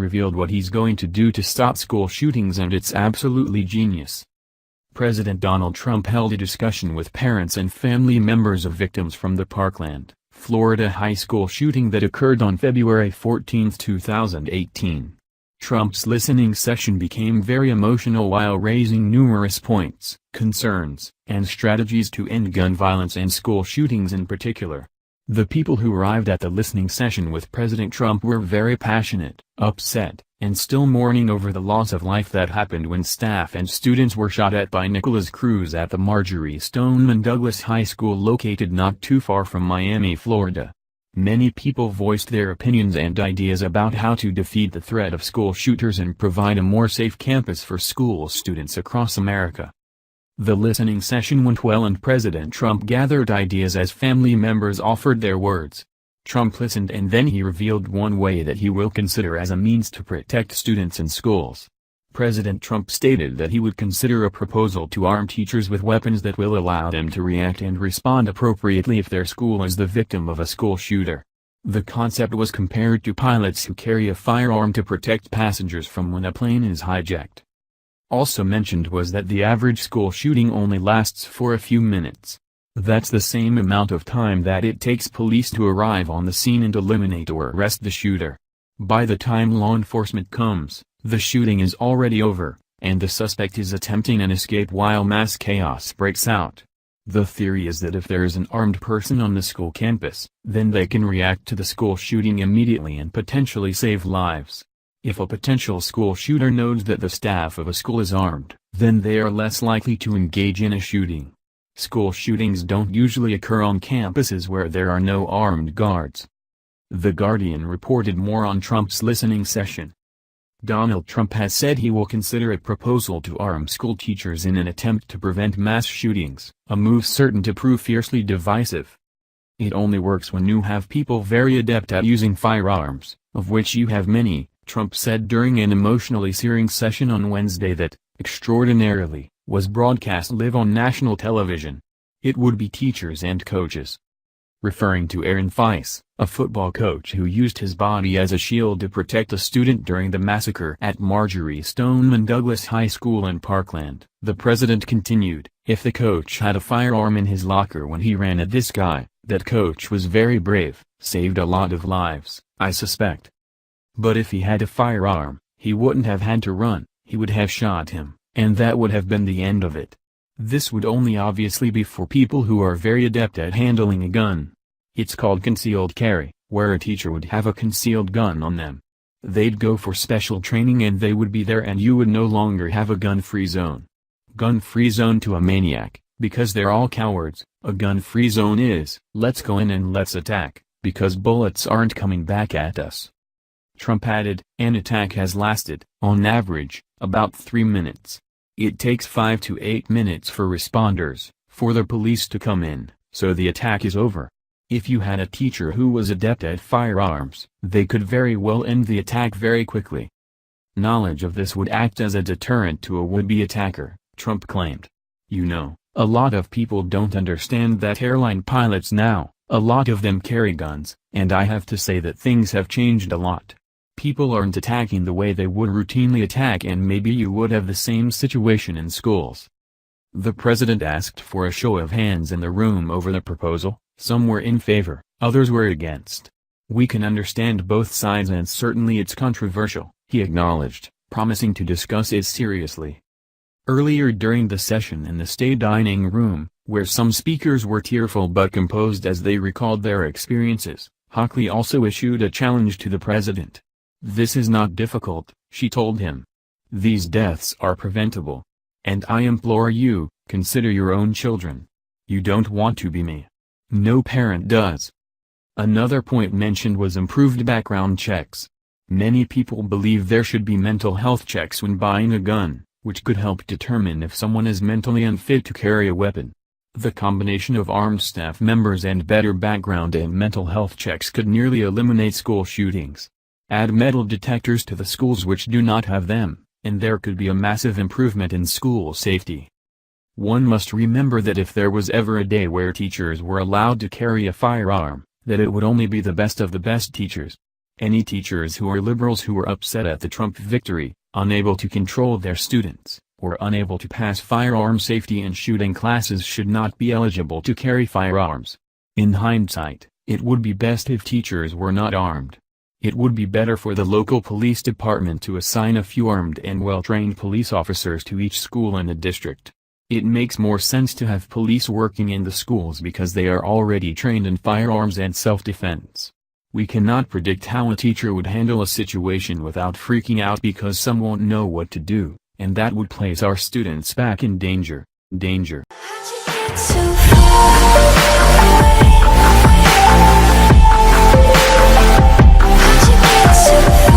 revealed what he's going to do to stop school shootings, and it's absolutely genius. President Donald Trump held a discussion with parents and family members of victims from the Parkland, Florida high school shooting that occurred on February 14, 2018. Trump's listening session became very emotional while raising numerous points, concerns, and strategies to end gun violence and school shootings in particular. The people who arrived at the listening session with President Trump were very passionate, upset, and still mourning over the loss of life that happened when staff and students were shot at by Nikolas Cruz at the Marjory Stoneman Douglas High School located not too far from Miami, Florida. Many people voiced their opinions and ideas about how to defeat the threat of school shooters and provide a more safe campus for school students across America. The listening session went well and President Trump gathered ideas as family members offered their words. Trump listened and then he revealed one way that he will consider as a means to protect students in schools. President Trump stated that he would consider a proposal to arm teachers with weapons that will allow them to react and respond appropriately if their school is the victim of a school shooter. The concept was compared to pilots who carry a firearm to protect passengers from when a plane is hijacked. Also mentioned was that the average school shooting only lasts for a few minutes. That's the same amount of time that it takes police to arrive on the scene and eliminate or arrest the shooter. By the time law enforcement comes, the shooting is already over, and the suspect is attempting an escape while mass chaos breaks out. The theory is that if there is an armed person on the school campus, then they can react to the school shooting immediately and potentially save lives. If a potential school shooter knows that the staff of a school is armed, then they are less likely to engage in a shooting. School shootings don't usually occur on campuses where there are no armed guards. The Guardian reported more on Trump's listening session. Donald Trump has said he will consider a proposal to arm school teachers in an attempt to prevent mass shootings, a move certain to prove fiercely divisive. It only works when you have people very adept at using firearms, of which you have many, Trump said during an emotionally searing session on Wednesday that, extraordinarily, was broadcast live on national television. It would be teachers and coaches. Referring to Aaron Feis, a football coach who used his body as a shield to protect a student during the massacre at Marjory Stoneman Douglas High School in Parkland, the president continued, "If the coach had a firearm in his locker when he ran at this guy, that coach was very brave, saved a lot of lives, I suspect. But if he had a firearm, he wouldn't have had to run, he would have shot him, and that would have been the end of it. This would only obviously be for people who are very adept at handling a gun. It's called concealed carry, where a teacher would have a concealed gun on them. They'd go for special training and they would be there and you would no longer have a gun-free zone. Gun-free zone to a maniac, because they're all cowards. A gun-free zone is, let's go in and let's attack, because bullets aren't coming back at us." Trump added, "An attack has lasted, on average, about 3 minutes. It takes 5 to 8 minutes for responders, for the police to come in, so the attack is over. If you had a teacher who was adept at firearms, they could very well end the attack very quickly. Knowledge of this would act as a deterrent to a would-be attacker," Trump claimed. "You know, a lot of people don't understand that airline pilots now, a lot of them carry guns, and I have to say that things have changed a lot. People aren't attacking the way they would routinely attack, and maybe you would have the same situation in schools." The president asked for a show of hands in the room over the proposal. Some were in favor, others were against. "We can understand both sides and certainly it's controversial," he acknowledged, promising to discuss it seriously. Earlier during the session in the state dining room, where some speakers were tearful but composed as they recalled their experiences, Hockley also issued a challenge to the president. "This is not difficult," she told him. "These deaths are preventable. And I implore you, consider your own children. You don't want to be me. No parent does." Another point mentioned was improved background checks. Many people believe there should be mental health checks when buying a gun, which could help determine if someone is mentally unfit to carry a weapon. The combination of armed staff members and better background and mental health checks could nearly eliminate school shootings. Add metal detectors to the schools which do not have them, and there could be a massive improvement in school safety. One must remember that if there was ever a day where teachers were allowed to carry a firearm, that it would only be the best of the best teachers. Any teachers who are liberals who were upset at the Trump victory, unable to control their students, or unable to pass firearm safety and shooting classes should not be eligible to carry firearms. In hindsight, it would be best if teachers were not armed. It would be better for the local police department to assign a few armed and well-trained police officers to each school in the district. It makes more sense to have police working in the schools because they are already trained in firearms and self-defense. We cannot predict how a teacher would handle a situation without freaking out because some won't know what to do, and that would place our students back in danger. So